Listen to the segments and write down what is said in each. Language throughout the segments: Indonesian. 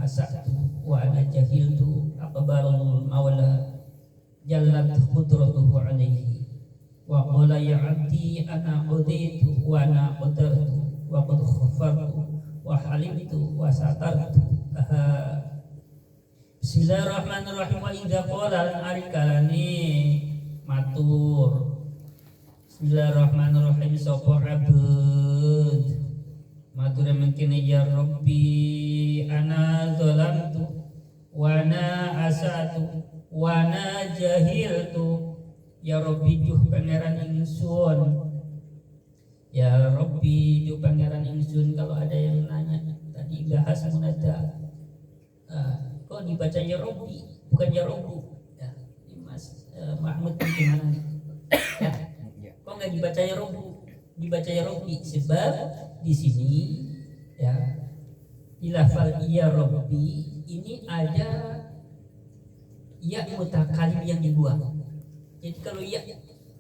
asa'tu wa ana jahiltu aqbalul maula jallat qudratuhu alaihi wa qala ya abdi ana qudaitu wa ana qadartu wa qad khafartu wa halimtu wa satartu. Bismillahirrahmanirrahim. Wa idza qala al-arikalani matur Bismillahirrahmanirrahim sapa abud matur mengkene ya rabbi ana zalamtu wa ana asatu wa ana jahiltu ya rabbi duh pangeran ingsun ya rabbi duh pangeran ingsun. Kalau ada yang nanya tadi bahas munada kok dibaca ya rabbi bukan ya rabbu ya Mas Mahmud gimana ya kok nggak dibaca ya rabbu dibaca ya rabbi sebab di sini ya di lafal ya rabbi ini ada ya mutakalim yang dibuang. Jadi kalau ya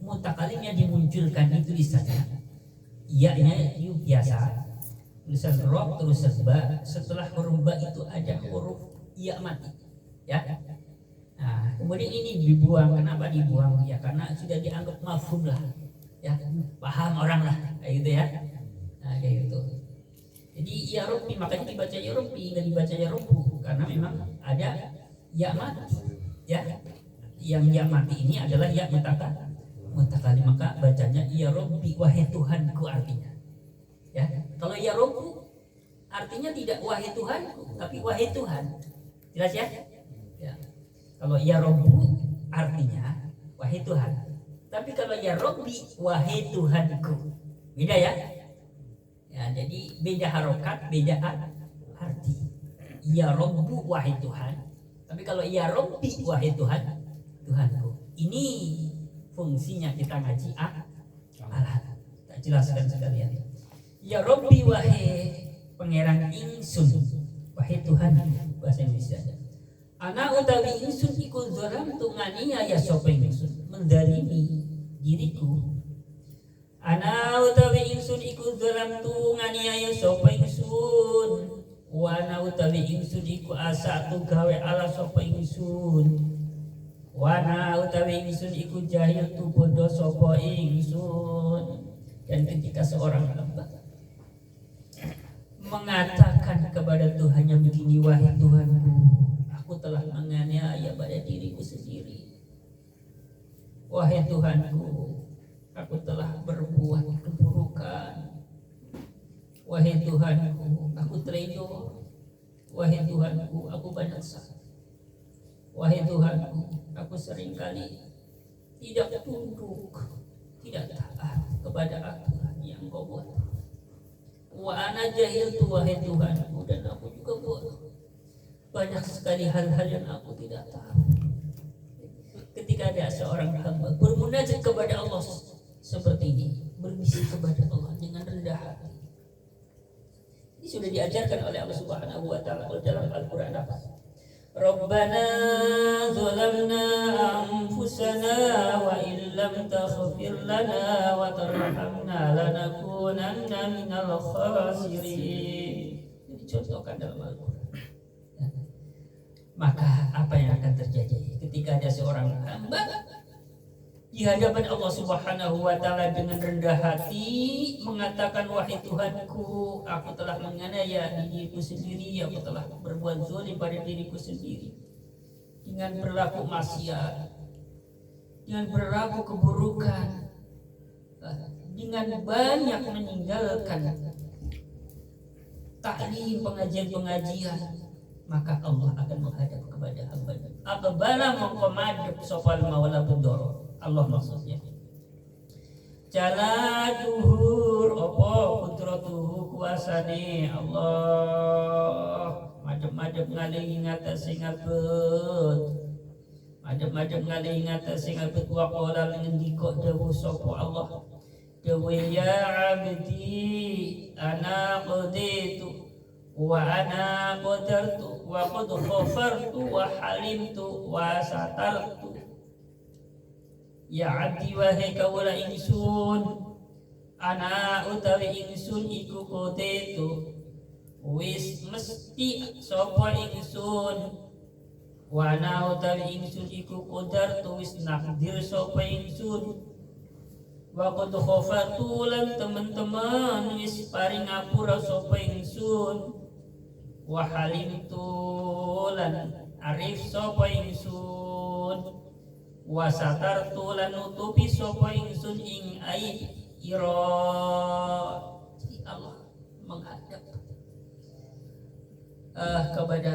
mutakalim yang dimunculkan itu tulisannya ya-nya itu biasa tulisan roh terus ba, setelah huruf ba itu ada huruf ya mati ya. Nah kemudian ini dibuang. Kenapa dibuang? Ya karena sudah dianggap mafhum lah ya, paham orang lah kayak gitu ya. Nah kayak gitu. Jadi ya Rabbi makanya dibaca ya Rabbi nggak dibaca ya Rabbu karena memang ada ya mati ya. Yang ya mati ini adalah ya mutakali maka bacanya ya Rabbi wahai Tuhanku artinya ya. Kalau ya Rabbu artinya tidak wahai Tuhanku tapi wahai Tuhan. Jelas ya? Ya. Kalau ya Rabbu artinya wahai Tuhan. Tapi kalau ya Rabbi wahai Tuhanku. Beda ya? Ya, jadi beda harokat, beda arti. Ya Rabbu wahai Tuhan. Tapi kalau ya Rabbi wahai Tuhan, Tuhanku. Ini fungsinya kita ngaji alat. Tak jelaskan sekalian. Ya Rabbi wahai pangeran ingsun, wahai Tuhan bahasa Indonesia. Ana utawi ingsun iku zalam tu nganiaya sapa ingsun mendalimi diriku. Ana utawi ingsun iku zalam tu nganiaya sapa ingsun. Wa ana utawi ingsun iku asatu gawe ala sapa ingsun. Wa ana utawi ingsun iku jahil tu bodoh sapa ingsun. Dan ketika seorang hamba mengatakan kepada Tuhannya begini, wahai Tuhanku, aku telah menganiaya pada diriku sendiri. Wahai Tuhanku, aku telah berbuat keburukan. Wahai Tuhanku, aku teledor. Wahai Tuhanku, aku banyak salah. Wahai Tuhanku, aku seringkali tidak tunduk, tidak taat kepada aturan yang Kau buat. Wa ana jahiltu wahai Tuhanku, dan aku juga bodoh. Banyak sekali hal-hal yang aku tidak tahu. Ketika ada seorang hamba bermunajat kepada Allah seperti ini, berbisik kepada Allah dengan rendah hati. Ini sudah diajarkan oleh Allah Subhanahu wa taala dalam Al-Qur'an apa? Rabbana zalamna anfusana wa illam taghfir lana wa tarhamna lanakunanna minal khasirin. Ini dicontohkan dalam Al-Qur'an. Maka apa yang akan terjadi ketika ada seorang hamba di hadapan Allah Subhanahu wa taala dengan rendah hati mengatakan, wahai Tuhanku, aku telah menganiaya diriku sendiri, aku telah berbuat zalim pada diriku sendiri dengan berlaku maksiat, dengan berlaku keburukan, dengan banyak meninggalkan taklim pengajian-pengajian, maka Allah akan menghadap kepada hamba-Nya. Aqbala mengkomaduk sopal maula bendoro. Allah maksudnya. Jala duhur opo kudratuhu kuasane Allah. Madep-madep ngalingi ngatasi ngabut. Madep-madep ngalingi ngatasi ngabut wa qala ngendika dawuh sapa Allah. Dawuh ya abdi ana qaditu wa ana qadartu wa qad ghafartu wa halimtu wa satartu. Ya abdi wahai kawula ingsun, ana utawi ingsun iku qaditu wis mesti sapa ingsun wa ana utawi ingsun iku qadar tuwis nakdir sapa ingsun wa qad khafartu lan teman-teman wis paring ngapura sapa ingsun wa halimtu lan arif sapa ingsun wa satartu lan nutupi sapa ingsun ing aib ira. Allah menghadap kepada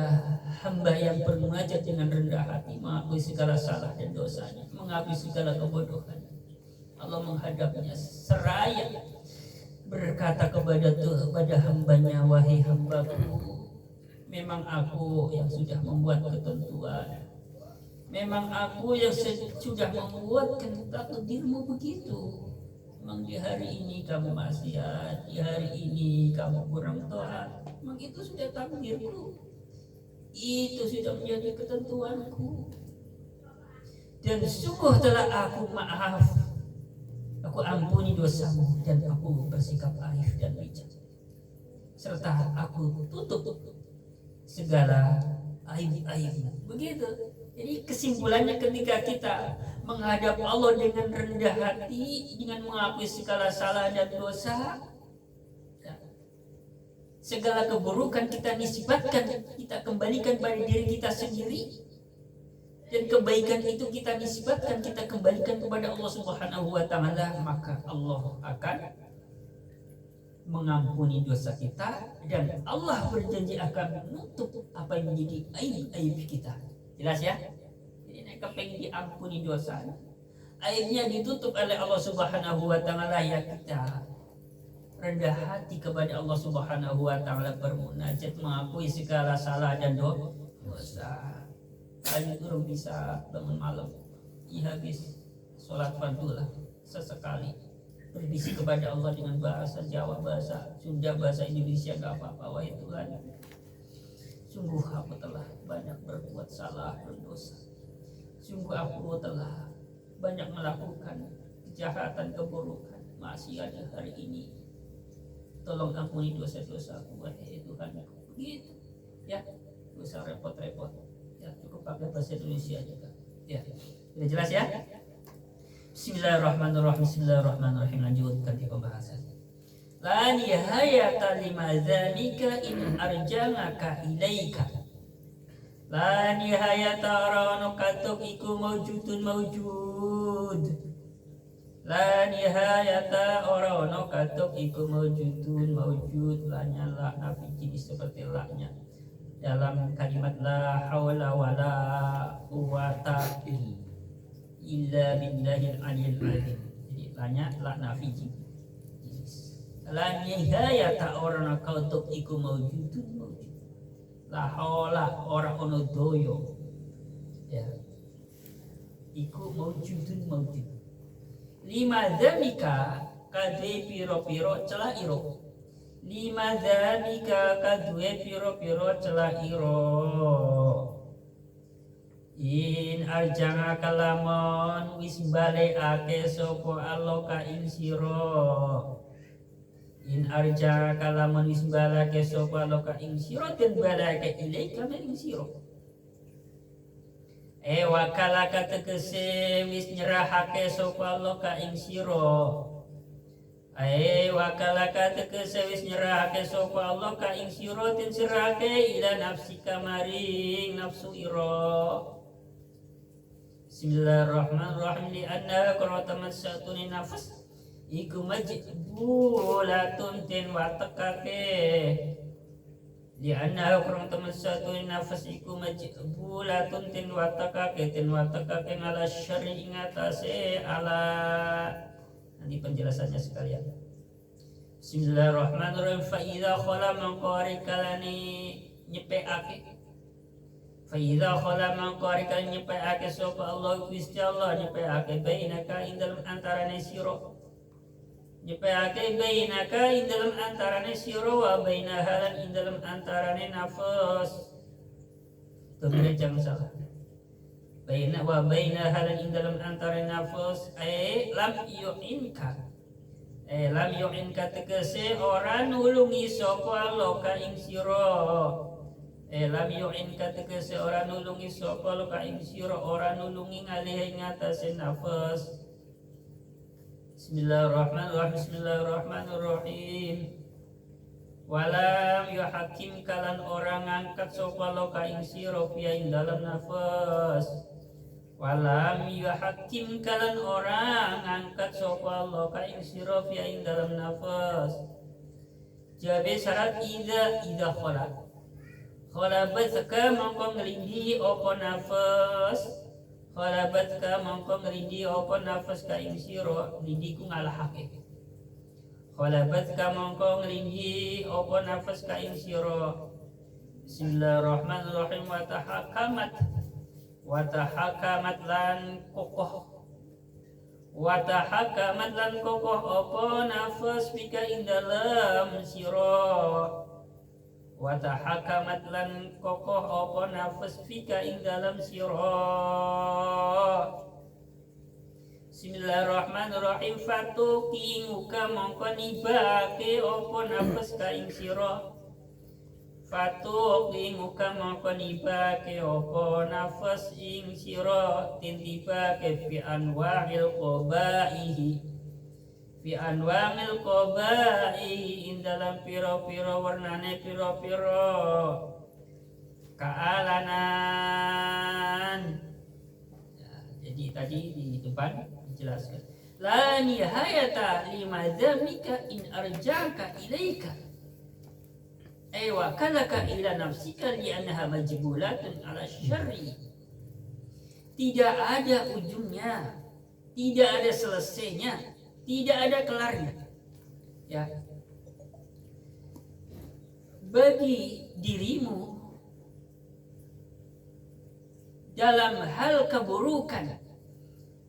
hamba yang bermunajat dengan rendah hati, mengakui segala salah dan dosanya, mengakui segala kebodohan. Allah menghadapnya seraya berkata kepada hambanya, wahai hambaku, memang aku yang sudah membuat ketentuan, memang aku yang sudah membuatkan takdirmu begitu. Memang di hari ini kamu maksiat, di hari ini kamu kurang taat, memang itu sudah takdirku, itu sudah menjadi ketentuanku. Dan sungguh telah aku maaf, aku ampuni dosamu, dan aku bersikap arif dan bijak, serta aku tutup segala aib-aibmu. Begitu. Jadi kesimpulannya ketika kita menghadap Allah dengan rendah hati, dengan mengakui segala salah dan dosa, segala keburukan kita nisbatkan, kita kembalikan pada diri kita sendiri, dan kebaikan itu kita nisbatkan, kita kembalikan kepada Allah Subhanahu wa Ta'ala, maka Allah akan mengampuni dosa kita, dan Allah berjanji akan menutup apa yang menjadi aib-aib kita. Jelas ya? Jadi nek kepengin diampuni dosa, aibnya ditutup oleh Allah Subhanahu wa Ta'ala, ya kita rendah hati kepada Allah Subhanahu wa Ta'ala, bermunajat, mengakui segala salah dan dosa. Kali turun bisa bangun malam, habis sholat fardu lah sesekali, berbisik kepada Allah dengan bahasa Jawa, bahasa Sunda, bahasa Indonesia, gak apa-apa. Wahai Tuhan, sungguh aku telah banyak berbuat salah dan dosa. Sungguh aku telah banyak melakukan kejahatan, keburukan, maksiat hari ini. Tolong ampuni dosa-dosaku, wahai Tuhan. Begitu ya, dosa repot-repot. Ya, cukup pakai bahasa Indonesia juga. Ya, sudah jelas ya? Bismillahirrahmanirrahim. Bismillahirrahmanirrahim. Lanjutkan di pembahasan. La nihayata lima dzalika in arjamaka ilaika. La nihayata arano katuk iku mawjudun mawjud. La nihayata arano katuk iku mawjudun mawjud. La-nya la nafi jenis seperti la-nya dalam kalimat la haula wala quwata illa billahil aliyil azim. Jadi la-nya la nafi jenis. La nihayata orana kautuk iku mawjudun mawjud. La haula ora ono doyo, ya, iku mawjudun mawjud. Lima dzalika kadhe piro-piro celah iro. Lima dzalika kadhe piro-piro celah iro. In arjanga kalamun wis baleake sapa Allah ka ing sira. In arja kalamun wis balake sapa Allah ka ing sira, den balake ilaika ing sira. Wakalaka tegese wis nyerahake sapa Allah ka ing sira. Wakalaka tegese wis nyerahake sapa Allah ka ing sira, den serahake ila nafsika maring nafsu ira. Bismillahirrahmanirrahim. Li anna qaratamat satuni nafas iku majbulatun tin watakake. Li anna qaratamat satuni nafas iku majbulatun tin watakake ngala syar'i ngatasé ala. Nanti penjelasannya sekalian. Bismillahirrahmanirrahim. Fa idza khala mangqarikalani nyepekake. Faiza khala mangqarika nyepake sapa Allah Gusti Allah, nyepake bainaka ing dalem antarane sira, nyepake bainaka ing dalem antarane sira wa bainaha lan ing dalem antarane nafas. Tumire jangan salah. Baina wa bainaha lan ing dalem antarane nafas lam yu'inka. lam yu'in kategese ora nulungi sapa Allah ka ing sira. Lam yu'in kategese ora nulungi sapa Allah ka ing sira, ora nulungi ngalih ing atase nafas. Bismillahirrahmanirrahim. Bismillahirrahmanirrahim. Walam yuhakim kalan orang ngangkat sapa Allah ka ing sira fiya ing dalam nafas. Walam yuhakim kalan orang ngangkat sapa Allah ka ing sira fiya ing dalam nafas. Jabe syarat idza khalabatka mongko nglindi apa nafas. Khalabatka mongko nglindi apa nafas ka ing sira, nglindi ku ngalahake. Khalabatka mongko nglindi apa nafas ka ing sira. Bismillahirrahmanirrahim. Wa tahakamat lan kokoh. Wa tahakamat lan kokoh apa nafas fika ing dalam sira. Wa tahakamat lan kokoh apa nafas fika ing dalam sira. Bismillahirrahmanirrahim. Fatuki muka mongko nibake apa nafas ka ing sira. Fatuki muka mongko nibake apa nafas ing sira, tintibake fi anwa'il qabaihi. Fi anwa'il qabaihi ing dalam pira-pira warnane pira-pira kaalanan. Jadi tadi di depan dijelaskan la nihayata lima dzamika in arja'ka ilaika wa kalaka ila nafsika li'annaha majbulatun ala syarri. Tidak ada ujungnya, tidak ada selesainya, tidak ada kelarnya, ya. Bagi dirimu dalam hal keburukan,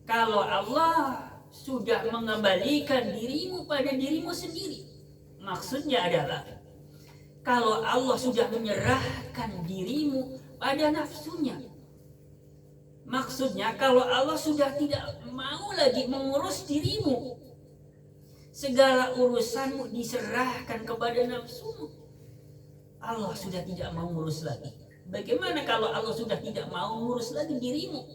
kalau Allah sudah mengembalikan dirimu pada dirimu sendiri, maksudnya adalah kalau Allah sudah menyerahkan dirimu pada nafsunya, maksudnya kalau Allah sudah tidak mau lagi mengurus dirimu, segala urusanmu diserahkan kepada nafsumu, Allah sudah tidak mau ngurus lagi. Bagaimana kalau Allah sudah tidak mau ngurus lagi dirimu?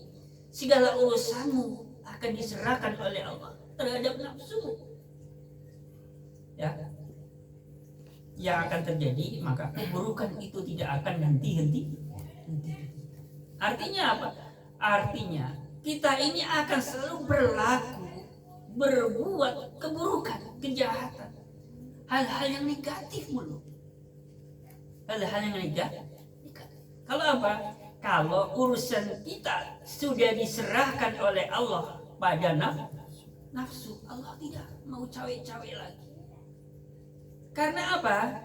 Segala urusanmu akan diserahkan oleh Allah terhadap nafsumu, ya. Yang akan terjadi, maka keburukan itu tidak akan henti-henti. Artinya apa? Artinya kita ini akan selalu berbuat keburukan, kejahatan, hal-hal yang negatif mulu. Hal-hal yang negatif. Kalau apa? Kalau urusan kita sudah diserahkan oleh Allah pada nafsu, Allah tidak mau cawe-cawe lagi. Karena apa?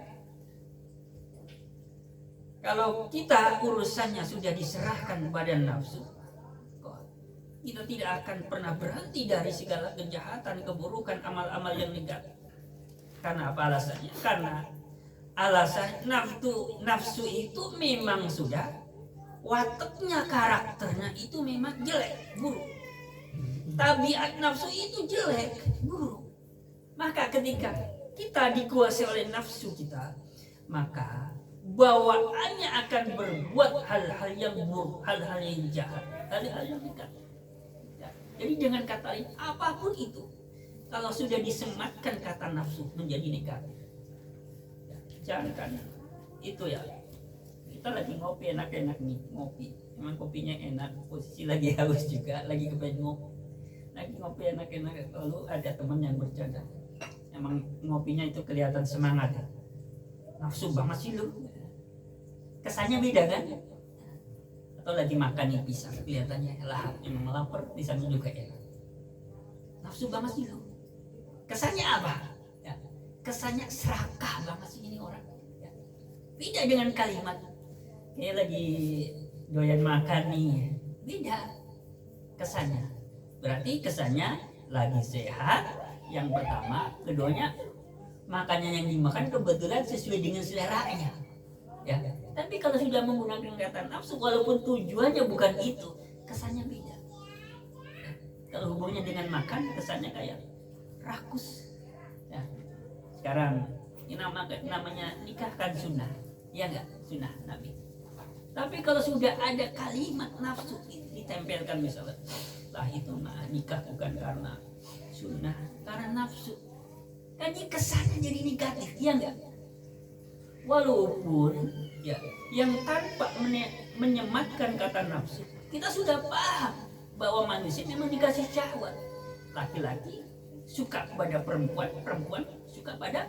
Kalau kita urusannya sudah diserahkan pada nafsu, kita tidak akan pernah berhenti dari segala kejahatan, keburukan, amal-amal yang negatif. Karena apa alasannya? Karena alasan nafsu itu memang sudah wataknya, karakternya itu memang jelek, buruk. Tabiat nafsu itu jelek, buruk. Maka ketika kita dikuasai oleh nafsu kita, maka bawaannya akan berbuat hal-hal yang buruk, hal-hal yang jahat, hal-hal yang negatif. Jadi dengan kata lain, apapun itu, kalau sudah disematkan kata nafsu menjadi negatif, jangan itu ya. Kita lagi ngopi enak-enak nih, ngopi, emang kopinya enak, posisi lagi haus juga, lagi kepengen ngopi, lagi ngopi enak-enak, lalu ada teman yang bercanda, emang ngopinya itu kelihatan semangat ya. Nafsu banget sih lu, kesannya beda kan? Atau lagi makan nih pisang, kelihatannya lahap, emang lapar, pisangnya juga enak. Nafsu banget sih lu, kesannya apa? Ya, kesannya serakah banget sih ini orang. Ya. Beda dengan kalimat kayak lagi doyan makan nih, beda kesannya. Berarti kesannya lagi sehat. Yang pertama, keduanya makannya yang dimakan kebetulan sesuai dengan seleranya, ya. Tapi kalau sudah menggunakan kata nafsu, walaupun tujuannya bukan itu, kesannya beda. Ya. Kalau hubungannya dengan makan, kesannya kayak rakus, Ya. Sekarang ini namanya nikah kan sunnah, ya enggak? Sunnah Nabi. Tapi kalau sudah ada kalimat nafsu ditempelkan misalnya, lah itu nikah bukan karena sunnah, karena nafsu. Kan ini kesannya jadi negatif, ya enggak? Walaupun ya yang tanpa menyematkan kata nafsu, kita sudah paham bahwa manusia memang dikasih syahwat. Laki-laki suka pada perempuan, perempuan suka pada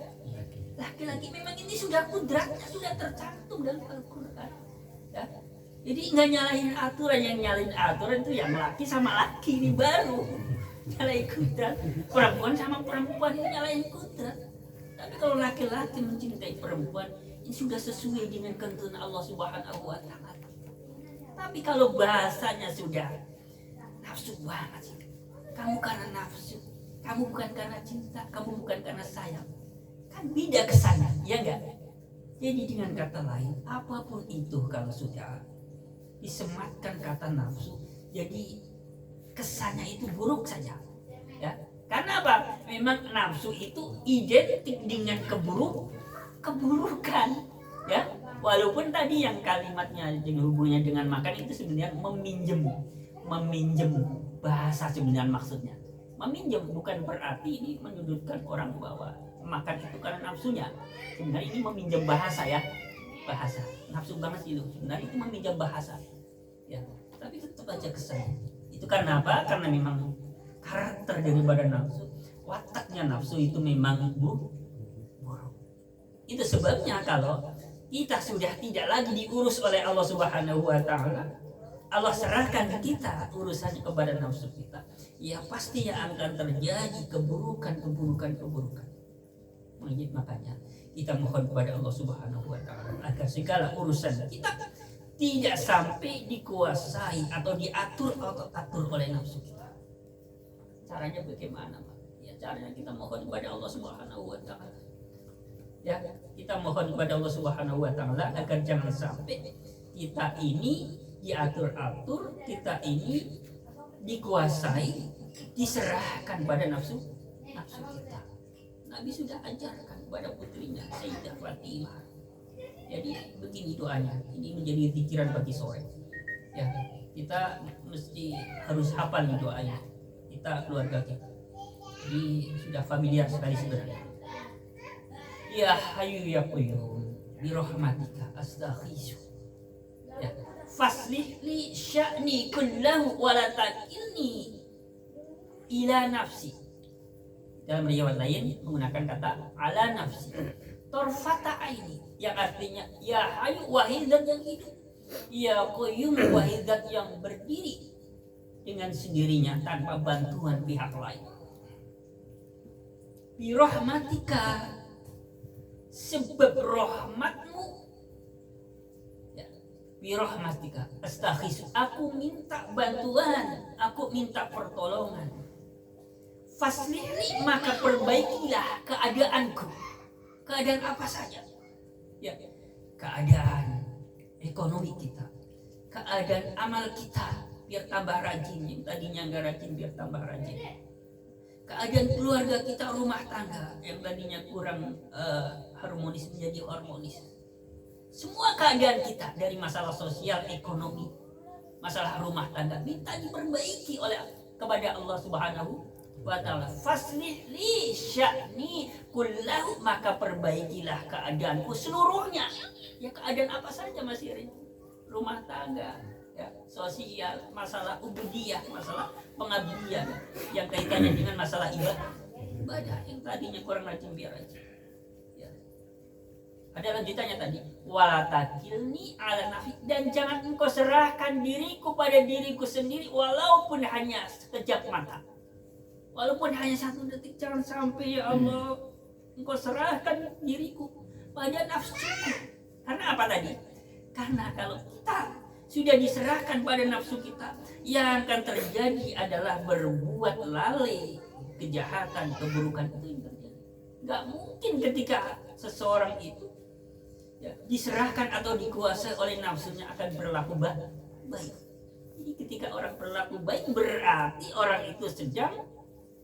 laki-laki. Memang ini sudah kudratnya, sudah tercantum dalam Al-Quran. Ya. Jadi nggak nyalahin aturan, yang nyalahin aturan itu yang laki sama laki, ini baru nyalahin kudrat. Perempuan sama perempuan itu nyalahin kudrat. Tapi kalau laki-laki mencintai perempuan, ini sudah sesuai dengan ketentuan Allah Subhanahu wa Ta'ala. Tapi kalau bahasanya sudah nafsu banget sih. Kamu karena nafsu, kamu bukan karena cinta, kamu bukan karena sayang. Kan beda kesannya, ya enggak? Jadi dengan kata lain, apapun itu kalau sudah disematkan kata nafsu, jadi kesannya itu buruk saja. Ya. Karena apa? Memang nafsu itu identik dengan keburukan, ya. Walaupun tadi yang kalimatnya hubungannya dengan makan itu sebenarnya meminjam bahasa sebenarnya maksudnya. Meminjam bukan berarti ini menyudutkan orang bahwa makan itu karena nafsunya. Sebenarnya ini meminjam bahasa, ya. Bahasa. Nafsu banget itu. Sebenarnya itu meminjam bahasa. Ya. Tapi tetap aja kesan. Itu karena apa? Karena memang karakter daripada nafsu, wataknya nafsu itu memang buruk. Itu sebabnya kalau kita sudah tidak lagi diurus oleh Allah Subhanahu wa Ta'ala, Allah serahkan kita urusannya kepada nafsu kita, ya pasti yang akan terjadi keburukan. Makanya kita mohon kepada Allah Subhanahu wa Ta'ala agar segala urusan kita tidak sampai dikuasai atau diatur oleh nafsu kita. Caranya bagaimana, Pak? Ya caranya kita mohon kepada Allah Subhanahu wa Ta'ala. Ya, kita mohon kepada Allah Subhanahu wa Ta'ala agar jangan sampai kita ini diatur-atur, kita ini dikuasai, diserahkan pada nafsu kita. Nabi sudah ajarkan kepada putrinya Sayyidah Fatimah. Jadi begini doanya, ini menjadi pikiran bagi sore. Ya, kita mesti harus hafal nih doanya. Kita keluarga kita. Jadi sudah familiar sekali sebenarnya. Ya Hayyu ya Qayyum bi rahmatika astaghiitsu. Ya, faslih li sya'ni kullahu wa la takilni ila nafsi. Dalam riwayat lain menggunakan kata ala nafsi. Torfata aini, yang artinya ya Hayyu wahai zat yang hidup, ya Qayyum wahai zat yang berdiri dengan sendirinya tanpa bantuan pihak lain. Bi rahmatika, sebab rahmatmu, ya, birahmatika astaghiitsu, aku minta bantuan, aku minta pertolongan. Faslihli, maka perbaikilah keadaanku. Keadaan apa saja? Ya, keadaan ekonomi kita, keadaan amal kita biar tambah rajin, yang tadinya nggak rajin biar tambah rajin. Keadaan keluarga kita, rumah tangga yang tadinya kurang harmonis menjadi harmonis. Semua keadaan kita dari masalah sosial, ekonomi, masalah rumah tangga minta diperbaiki oleh kepada Allah Subhanahu wa Ta'ala. Faslih li sya'ni kullahu, maka perbaikilah keadaanku seluruhnya. Ya keadaan apa saja Mas Irin? Rumah tangga, ya, sosial, masalah ubudiyah, masalah pengabdian yang kaitannya dengan masalah ibadah yang tadinya kurang rajin biar rajin. Ya. Ada lanjutannya tadi, wala takilni ala nafsi, dan jangan engkau serahkan diriku pada diriku sendiri walaupun hanya sekejap mata. Walaupun hanya 1 detik, jangan sampai ya Allah engkau serahkan diriku pada nafsuku. Karena apa tadi? Karena kalau kita sudah diserahkan pada nafsu kita, yang akan terjadi adalah berbuat lalai, kejahatan, keburukan itu yang terjadi. Gak mungkin ketika seseorang itu, ya, diserahkan atau dikuasai oleh nafsunya akan berlaku baik. Jadi ketika orang berlaku baik berarti orang itu sedang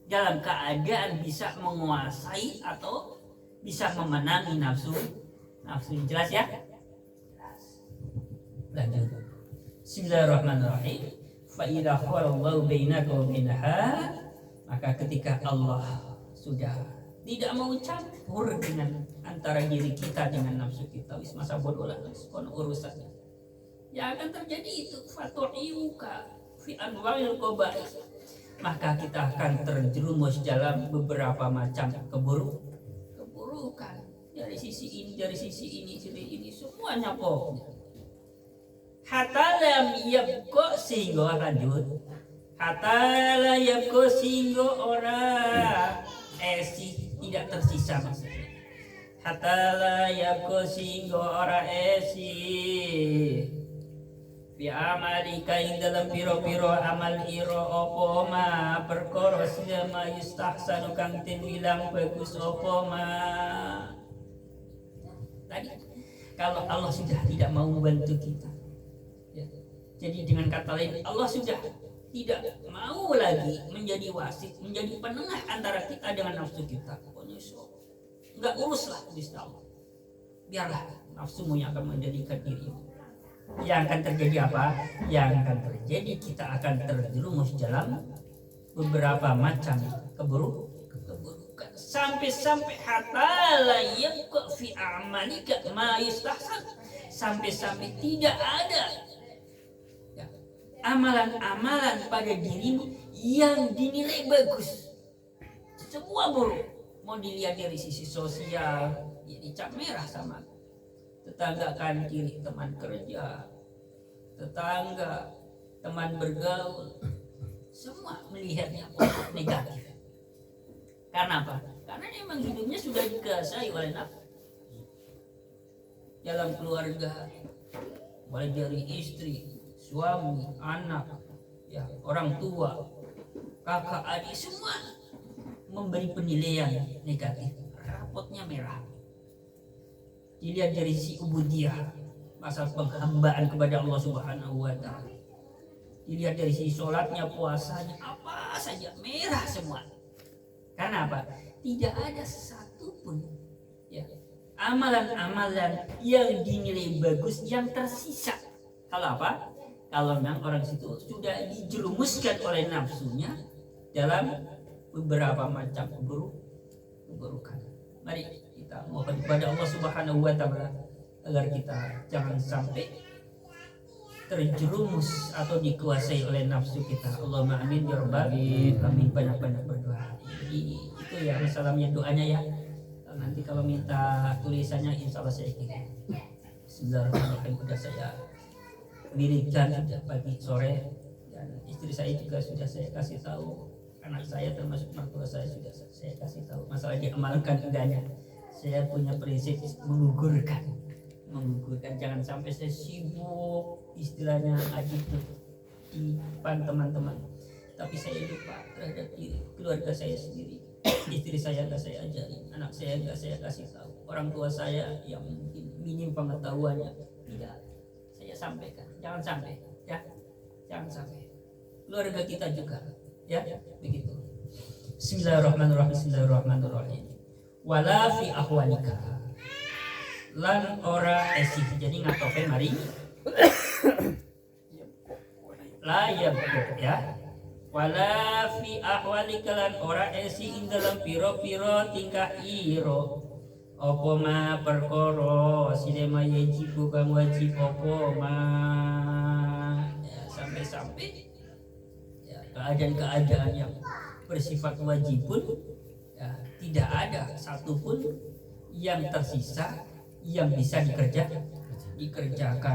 dalam keadaan bisa menguasai atau bisa memenangi nafsu. Jelas ya? Lanjut. Bismillahirrahmanirrahim. Fa idza khalallahu bainaka wa bainaha, maka ketika Allah sudah tidak mau campur dengan antara diri kita dengan nafsu kita, wis masa bodoh lah kono urusannya. Yang akan terjadi itu fatu'iuka fi anwa'il qabaih, maka kita akan terjerumus dalam beberapa macam keburukan dari sisi ini semuanya pokoknya. Hatta lam yabqa sehingga lanjut. Hatta lam yabqa sehingga ora tidak tersisa maksudnya. Hatta lam yabqa sehingga ora bi amalika ing dalam piro-piro amal iro opo ma perkara sedema yustahsanu kang den bilang bagus opo ma. Tadi kalau Allah sudah tidak mau membantu kita, ya. Jadi dengan kata lain Allah sudah tidak mau lagi menjadi wasit, menjadi penengah antara kita dengan nafsu kita. Pokoknya enggak uruslah Gusti Allah. Biarlah nafsumu yang akan menjadikan dirimu. Yang akan terjadi apa? Yang akan terjadi kita akan terjerumus dalam beberapa macam keburukan sampai hatta la yabqa fi a'malika ma yustahsan, sampai tidak ada ya, amalan-amalan pada dirimu yang dinilai bagus. Semua buruk. Mau dilihat dari sisi sosial, ya dicap merah sama tetangga kan kiri, teman kerja, tetangga, teman bergaul, semua melihatnya negatif. Karena apa? Karena memang hidupnya sudah dikuasai oleh nafsu. Dalam keluarga, mulai dari istri, suami, anak, ya orang tua, kakak, adik, semua memberi penilaian negatif. Rapotnya merah. Dilihat dari sisi ubudiyah, masalah penghambaan kepada Allah Subhanahu wa Ta'ala. Dilihat dari sisi sholatnya, puasanya, apa saja merah semua. Karena apa? Tidak ada satupun ya, amalan-amalan yang dinilai bagus yang tersisa. Kalau apa? Kalau memang orang situ sudah dijerumuskan oleh nafsunya dalam beberapa macam keburukan. Mari kita mohon kepada Allah Subhanahu wa Ta'ala agar kita jangan sampai terjerumus atau dikuasai oleh nafsu kita. Allahumma amin ya rabbal alamin. Banyak-banyak berdoa. Jadi itu ya masalahnya doanya ya. Nanti kalau minta tulisannya insya Allah saya kirim. Bismillahirrahmanirrahim. Sudah saya dirikan sudah pagi sore, dan istri saya juga sudah saya kasih tahu, anak saya termasuk mertua saya sudah saya kasih tahu. Masalah diamalkan enggaknya, saya punya prinsip menggugurkan, jangan sampai saya sibuk istilahnya adik di depan teman-teman, tapi saya lupa terhadap diri keluarga saya sendiri. Istri saya enggak saya ajari, anak saya enggak saya kasih tahu, orang tua saya yang mungkin minim pengetahuannya tidak saya sampaikan. Jangan sampai ya, jangan sampai keluarga kita juga ya, begitu. Bismillahirrahmanirrahim. Wala fi ahwalika lan ora esih. Jadi ngatoke mari la ya. Wala fi ahwalika lan ora esih ing dalam piro-piro tingkah iro apa ma perkara sinema wajib kang wajib apa ma ya, sampai ya, keadaan-keadaan yang bersifat wajib pun ya, tidak ada satupun yang tersisa yang bisa dikerjakan.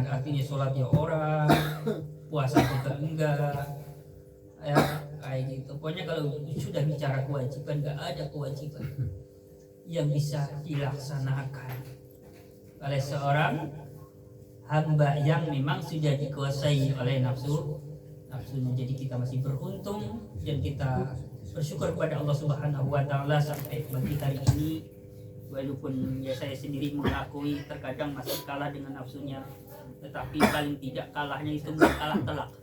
Artinya sholat ya orang, puasa juga enggak ya, kayak gitu. Pokoknya kalau sudah bicara kewajiban, enggak ada kewajiban yang bisa dilaksanakan oleh seorang hamba yang memang sudah dikuasai oleh nafsunya. Jadi kita masih beruntung dan kita bersyukur kepada Allah Subhanahu wa Ta'ala sampai bagi hari ini, walaupun ya saya sendiri mengakui terkadang masih kalah dengan nafsunya, tetapi paling tidak kalahnya itu bukan kalah telak.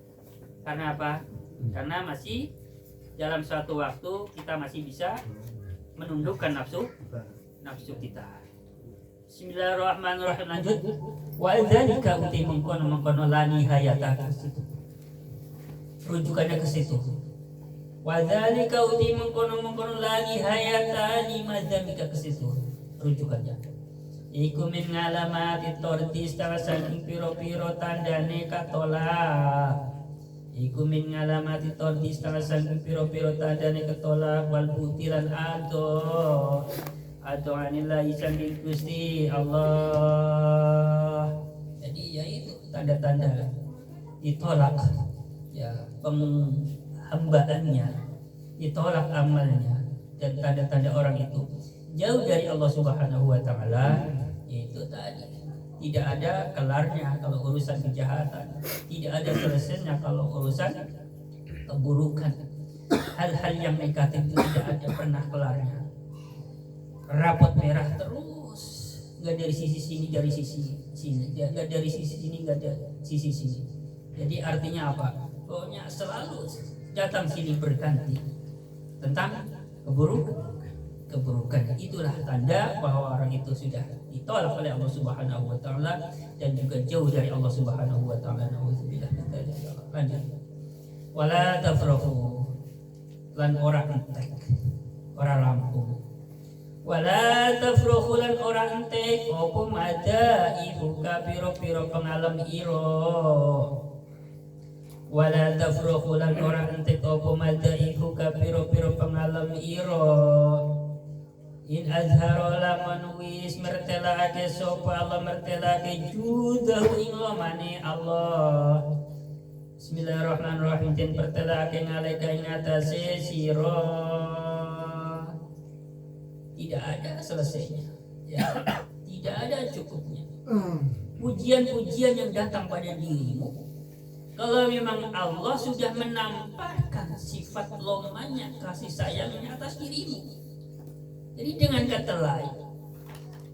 Karena apa? Karena masih dalam suatu waktu kita masih bisa menundukkan nafsu kita. Bismillahirrahmanirrahim. Lanjut. Wa dzalika uti mengkono la nihayata ke situ. Rujukannya ke situ. Wa dzalika uti mengkono la nihayata ni madzamika ke situ. Rujukannya. Iku min ngalamati tortis tawa saking piro-piro tandane katolak. Iku min ngalamati tortis tawa saking piro-piro tandane ketolak wal butilan ado anillahi saking Gusti Allah. Jadi ya itu tanda-tanda ditolak ya penghambaannya, ditolak amalnya, dan tanda-tanda orang itu jauh dari Allah Subhanahu wa taala. Itu tadi tidak ada kelarnya kalau urusan kejahatan, tidak ada selesainya kalau urusan keburukan. Hal-hal yang negatif itu tidak ada pernah kelarnya. Rapot merah terus, nggak dari sisi sini, dari sisi sini, nggak dari sisi sini, nggak ada sisi sini. Jadi artinya apa? Pokoknya selalu datang sini berganti tentang keburukan. Itulah tanda bahwa orang itu sudah ditolak oleh Allah Subhanahu wa taala dan juga jauh dari Allah Subhanahu wa taala. Nauzubillah. Lanjut. Wala tafrahu lan ora entek, ora rampung. Wala tafrahu lan ora entek opo madaibu piro-piro pengalem iro. Wala tafrahu lan ora entek opo madaibu piro-piro pengalem iro. In azharo laman wis mertelake sopa Allah mertelake judahu ing lomane Allah. Bismillahirrahmanirrahim. Den pertelake ngaleka ing atase sira. Tidak ada selesainya ya. Tidak ada cukupnya. Pujian-pujian yang datang pada dirimu, kalau memang Allah sudah menampakkan sifat lomanya, kasih sayangnya atas dirimu. Jadi dengan kata lain,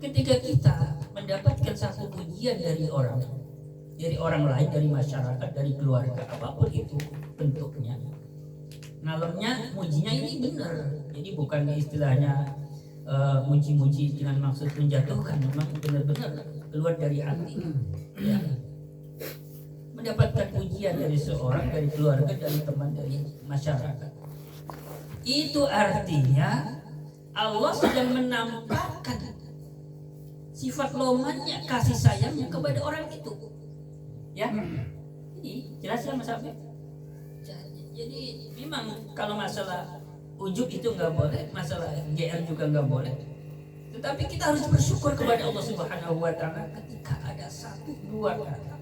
ketika kita mendapatkan satu pujian dari orang lain, dari masyarakat, dari keluarga, apapun itu bentuknya, ngalemnya mujinya ini benar. Jadi bukan istilahnya muji-muji dengan maksud menjatuhkan, memang benar-benar keluar dari hati. Ya. Mendapatkan pujian dari seorang, dari keluarga, dari teman, dari masyarakat. Itu artinya Allah sedang menampakkan sifat lomannya, kasih sayangnya kepada orang itu. Ya, jadi jelas ya Mas Afif. Jadi memang kalau masalah ujub itu nggak boleh, masalah GR juga nggak boleh. Tetapi kita harus bersyukur kepada Allah Subhanahu wa taala ketika ada satu dua kata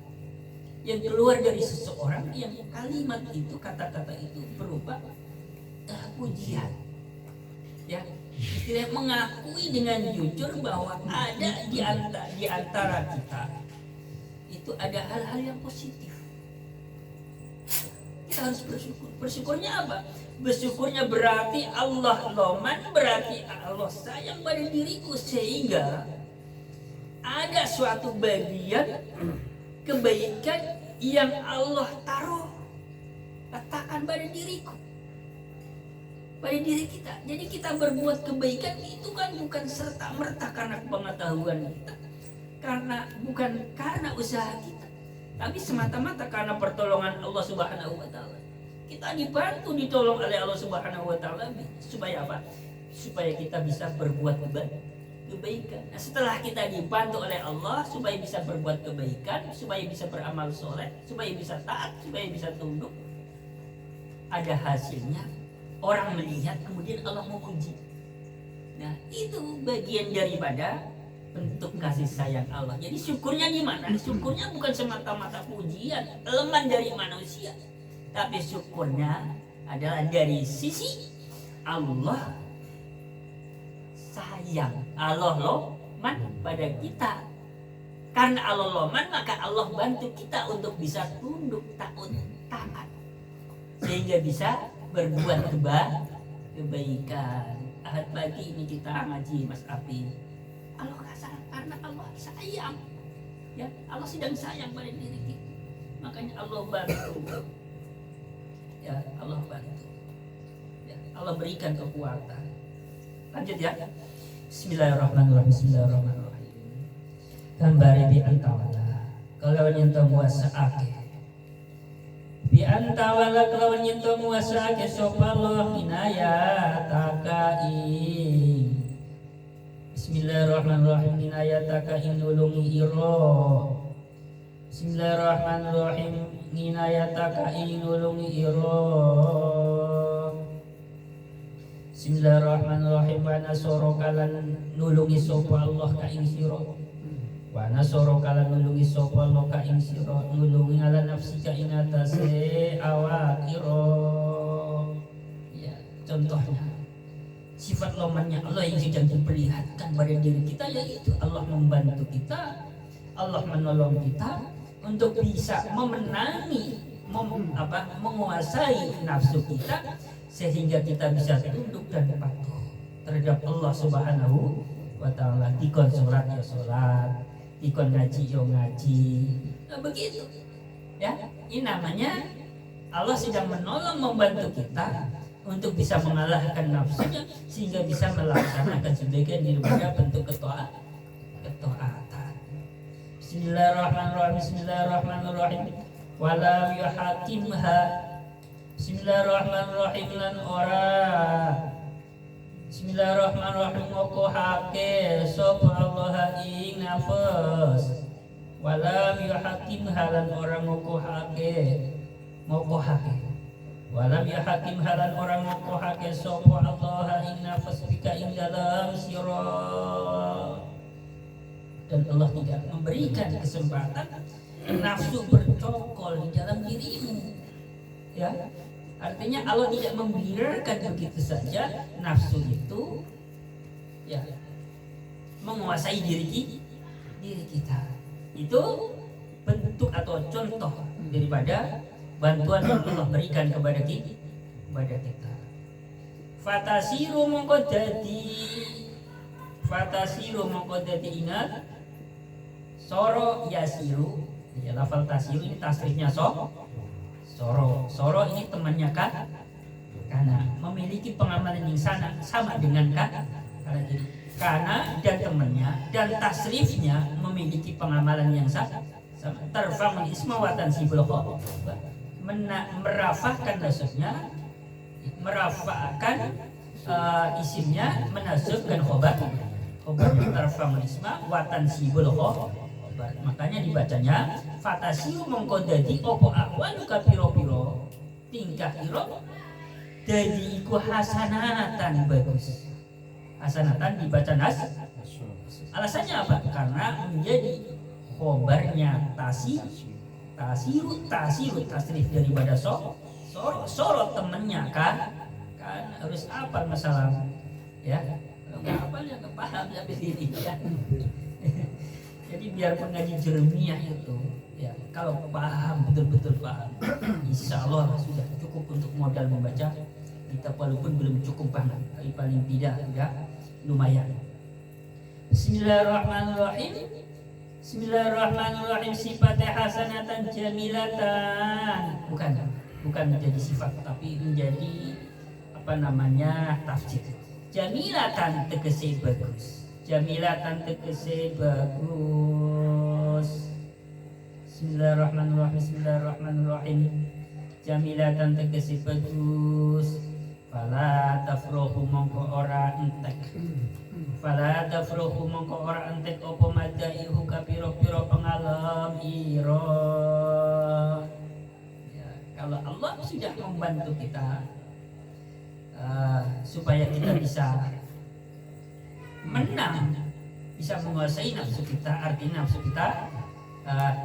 yang keluar dari seseorang, yang kalimat itu, kata-kata itu berupa pujian. Ya, istilah mengakui dengan jujur bahwa ada di antara kita itu ada hal-hal yang positif. Kita harus bersyukur. Bersyukurnya apa? Bersyukurnya berarti Allah loman, berarti Allah sayang pada diriku, sehingga ada suatu bagian kebaikan yang Allah letakkan pada diriku, pada diri kita. Jadi kita berbuat kebaikan itu kan bukan serta-merta karena pengetahuan kita, bukan karena usaha kita, tapi semata-mata karena pertolongan Allah Subhanahu wa taala. Kita dibantu, ditolong oleh Allah Subhanahu wa taala supaya apa? Supaya kita bisa berbuat kebaikan. Nah, setelah kita dibantu oleh Allah supaya bisa berbuat kebaikan, supaya bisa beramal soleh, supaya bisa taat, supaya bisa tunduk, ada hasilnya. Orang melihat, kemudian Allah memuji. Nah, itu bagian daripada bentuk kasih sayang Allah. Jadi syukurnya di mana? Syukurnya bukan semata-mata pujian, elemen dari manusia, tapi syukurnya adalah dari sisi Allah sayang, Allah loman pada kita. Karena Allah loman, maka Allah bantu kita untuk bisa tunduk, taat, sehingga bisa berbuat kebaikan. Ahad pagi ini kita ngaji Mas Api. Allah kasar karena Allah sayang. Ya, Allah sedang sayang pada diri kita. Makanya Allah bantu. Ya, Allah bantu. Allah berikan kekuatan. Lanjut ya. Bismillahirrahmanirrahim. Bismillahirrahmanirrahim. Kambari bi antawala. Kalau nyentuh muasa ake. Bi antawala kalau nyentuh muasa ake sopallah inayataka ing. Bismillahirrahmanirrahim. Inayataka ing nulungi iro. Bismillahirrahmanirrahim. Inayataka ing nulungi iro. Bismillahirrahmanirrahim. Wa nasoro kalan nulungi sapa Allah ka ing sira. Wa nasoro kalan nulungi sapa Allah ka ing sira. Nulungi ala nafsika ing atase awak ira. Ya, contohnya sifat lemahnya Allah yang sedang diperlihatkan pada diri kita, yaitu Allah membantu kita, Allah menolong kita untuk bisa memenangi, menguasai nafsu kita, sehingga kita bisa tunduk dan patuh terhadap Allah Subhanahu wa ta'ala. Dikon sholat ya sholat, dikon ngaji ya ngaji. Nah, begitu ya, ini namanya Allah sedang menolong, membantu kita untuk bisa mengalahkan nafsunya, sehingga bisa melaksanakan sebagian daripada bentuk ketaatan. Bismillahirrahmanirrahim. Bismillahirrahmanirrahim. Walam yuhakimha. Bismillahirrahmanirrahim. Lan ora. Bismillahirrahmanirrahim. Ngokohake sapa Allah ing nafas. Walam yuhakimha. Lan ora ngokohake. Walam yahakim halan orang ngokohake sapa Allah ing nafas bika ing dalam sira. Dan Allah tidak memberikan kesempatan nafsu bercokol di dalam dirimu. Ya, artinya Allah tidak membiarkan begitu saja nafsu itu ya menguasai diri kita. Itu bentuk atau contoh daripada bantuan yang Allah berikan kepada kita. Fatasiru mongko dadi ingat soro yasiru. Ya, lafal tasiru ini tasrifnya soro ini temannya kan, karena memiliki pengamalan yang sama dengan kan, karena jadi karena dan temannya dan tasrifnya memiliki pengamalan yang sama. Tarfa'ul isma wa tansibul khobar, merafahkan nasabnya, merafahkan isimnya, menasabkan khobar tarfa'ul isma wa tansibul khobar. Makanya dibacanya fatasiru mongko dadi opo ahwalu ka piro-piro tingkah iro dadi iku hasanatan bagus. Hasanatan dibaca alasannya apa? Karena menjadi khobarnya tasiru tasrif daripada sorot temennya kan harus apa masalah ya, nggak apa ya nggak paham sampai sini ya. Jadi biarpun ngaji jeremiah itu ya, kalau paham betul-betul paham, insya Allah sudah cukup untuk modal membaca kitab, walaupun belum cukup banget, tapi paling tidak ya lumayan. Bismillahirrahmanirrahim. Bismillahirrahmanirrahim. Sifatnya hasanatan jamilatan, bukan menjadi sifat, tapi menjadi tafsir. Jamilatan tegese bagus. Jamilatan tegese bagus. Bismillahirrahmanirrahim. Bismillahirrahmanirrahim. Jamilatan tegese bagus. Fala tafrohu mongko ora entek. Fala tafrohu mongko ora entek opo madaihu kapiro-piro pengalam iro. Ya, kalau Allah sudah membantu kita supaya kita bisa menang, bisa menguasai nafsu kita, artinya nafsu kita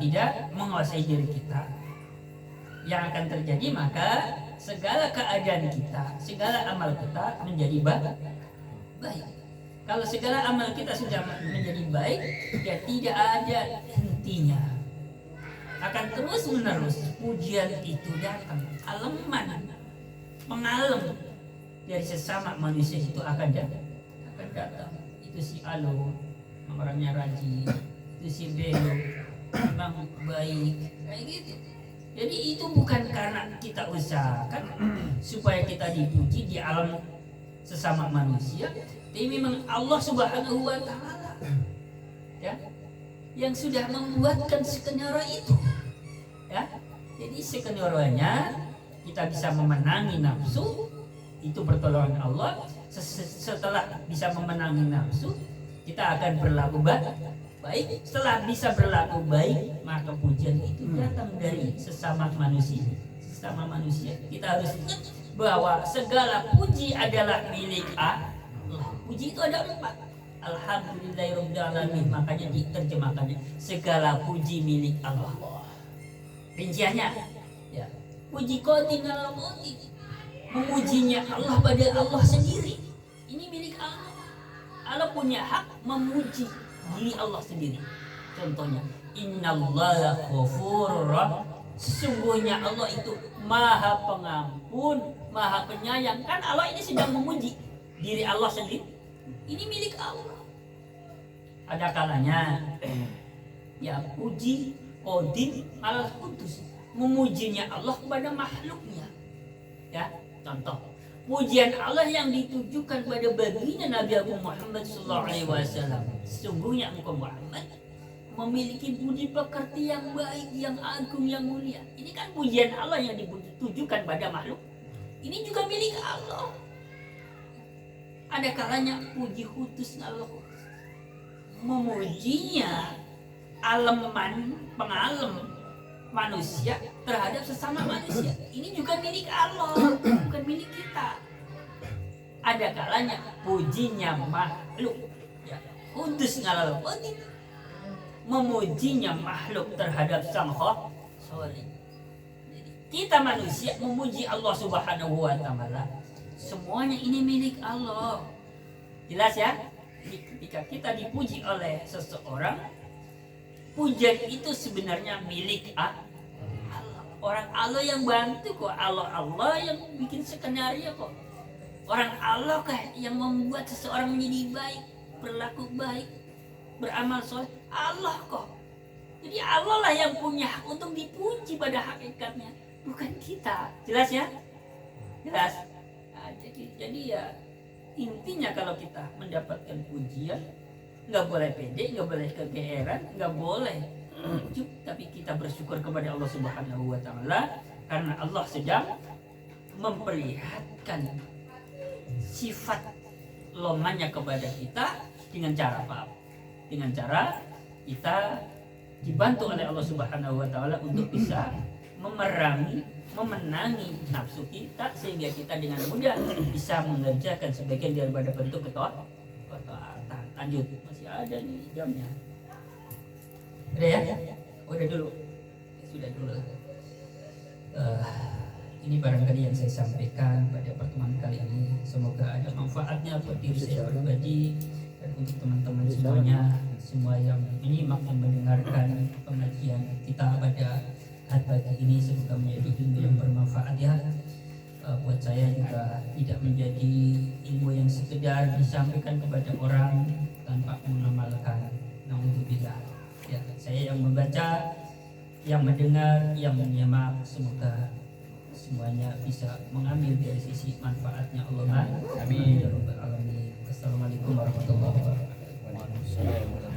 tidak menguasai diri kita. Yang akan terjadi maka segala keadaan kita, segala amal kita menjadi baik. Kalau segala amal kita sudah menjadi baik, ya tidak ada hentinya. Akan terus menerus pujian itu datang, aleman, mengalem dari sesama manusia itu akan datang. Itu si Alo, orangnya rajin. Itu si Belo, memang baik, kayak gitu. Jadi itu bukan karena kita usahakan supaya kita dipuji di alam sesama manusia, tapi memang Allah Subhanahu wa taala ya yang sudah membuatkan skenario itu. Ya. Jadi skenario-nya kita bisa memenangi nafsu, itu pertolongan Allah. Setelah bisa memenangi nafsu, kita akan berlaku baik. Setelah bisa berlaku baik, maka pujian itu datang dari sesama manusia. Kita harus ingat bahwa segala puji adalah milik Allah. Puji itu ada 4. Alhamdulillahirabbil alamin. Makanya diterjemahkannya segala puji milik Allah. Rinciannya ya. Puji qadim ala qadim. Memujinya Allah pada Allah sendiri. Ini milik Allah. Allah punya hak memuji diri Allah sendiri. Contohnya, innallaha ghafurur rahim. Sesungguhnya Allah itu Maha Pengampun, Maha Penyayang. Kan Allah ini sedang memuji diri Allah sendiri. Ini milik Allah. Ada kalanya ya puji qadim al qudus, memujinya Allah kepada makhluknya. Ya, contoh pujian Allah yang ditujukan pada baginda Nabi Agung Muhammad SAW. Sesungguhnya engkau Muhammad memiliki budi pekerti yang baik, yang agung, yang mulia. Ini kan pujian Allah yang ditujukan pada makhluk. Ini juga milik Allah. Ada kalanya puji khusus Allah, memujinya pengalem manusia terhadap sesama manusia. Ini juga milik Allah, bukan milik kita. Ada kalanya pujinya makhluk ya, kudus ngalal qadim, memujinya makhluk terhadap sang khaliq. Kita manusia memuji Allah Subhanahu wa taala. Semuanya ini milik Allah. Jelas ya? Jadi ketika kita dipuji oleh seseorang, pujian itu sebenarnya milik Allah. Orang Allah yang bantu kok, Allah yang bikin skenario kok. Orang Allah kah yang membuat seseorang menjadi baik, berlaku baik, beramal soleh. Allah kok. Jadi Allah lah yang punya hak untuk dipuji pada hakikatnya, bukan kita. Jelas ya? Jelas. Nah, jadi ya intinya kalau kita mendapatkan pujian, nggak boleh pede, nggak boleh kegeeran, nggak boleh ujub, tapi kita bersyukur kepada Allah Subhanahu wa taala karena Allah sedang memperlihatkan sifat lemahnya kepada kita dengan cara apa? Dengan cara kita dibantu oleh Allah Subhanahu wa taala untuk bisa memenangi nafsu kita sehingga kita dengan mudah bisa mengerjakan sebagian daripada bentuk ketaatan. Lanjut, masih ada nih jamnya. Udah ya? Udah dulu. Sudah dulu. Ini barangkali yang saya sampaikan pada pertemuan kali ini. Semoga ada manfaatnya buat diri saya pribadi dan untuk teman-teman semuanya, semua yang menyimak dan mendengarkan pengajian kita pada pagi ini. Semoga menjadi ilmu yang bermanfaat ya. Buat saya juga tidak menjadi ilmu yang sekedar disampaikan kepada orang tanpa mengamalkan. Naudzubillah. Ya, saya yang membaca, yang mendengar, yang menyimak, semoga semuanya bisa mengambil dari sisi manfaatnya Allah. Amin ya rabbal alamin. Assalamualaikum warahmatullahi wabarakatuh.